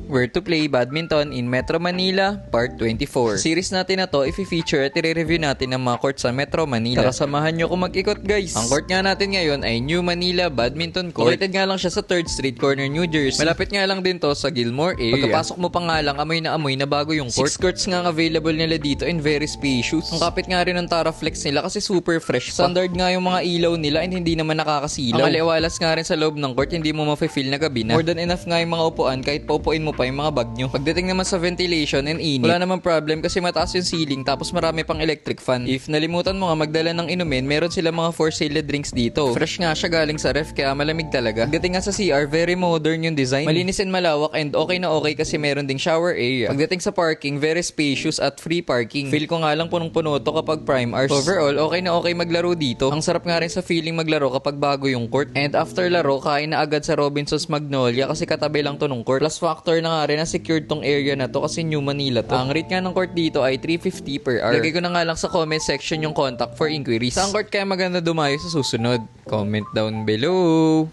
Where to Play Badminton in Metro Manila, Part 24. Series natin na to, i-feature at i-review natin ang mga court sa Metro Manila. Tara, samahan nyo kung mag-ikot guys. Ang court nga natin ngayon ay New Manila Badminton Court. Located nga lang siya sa 3rd Street Corner, New Jersey. Malapit nga lang din to sa Gilmore area. Pagkapasok mo pa nga lang, amoy na bago yung court. 6 courts nga available nila dito and very spacious. Ang kapit nga rin ng Taraflex nila kasi super fresh pa. Standard nga yung mga ilaw nila and hindi naman nakakasilaw. Ang aliwalas nga rin sa loob ng court, hindi mo mafe-feel na gabi na. More than enough nga yung mga upuan kahit paupuin mo pa yung mga bag nyo. Pagdating naman sa ventilation and init, wala naman problem kasi mataas yung ceiling tapos marami pang electric fan. If nalimutan mo nga magdala ng inumin, meron sila mga for sale drinks dito. Fresh nga siya galing sa ref kaya malamig talaga. Pagdating nga sa CR, very modern yung design. Malinis and malawak and okay na okay kasi meron ding shower area. Pagdating sa parking, very spacious at free parking. Feel ko nga lang punong-puno to kapag prime hours. Overall, okay na okay maglaro dito. Ang sarap nga rin sa feeling maglaro kapag bago yung court. And after laro, kain na agad sa Robinson's Magnolia kasi katabi lang to nung court. Plus factor na nga rin na secured tong area na to kasi New Manila to. Ang rate nga ng court dito ay $350 per hour. Lagay ko na nga lang sa comment section yung contact for inquiries. Saan court kaya maganda dumayo sa susunod? Comment down below.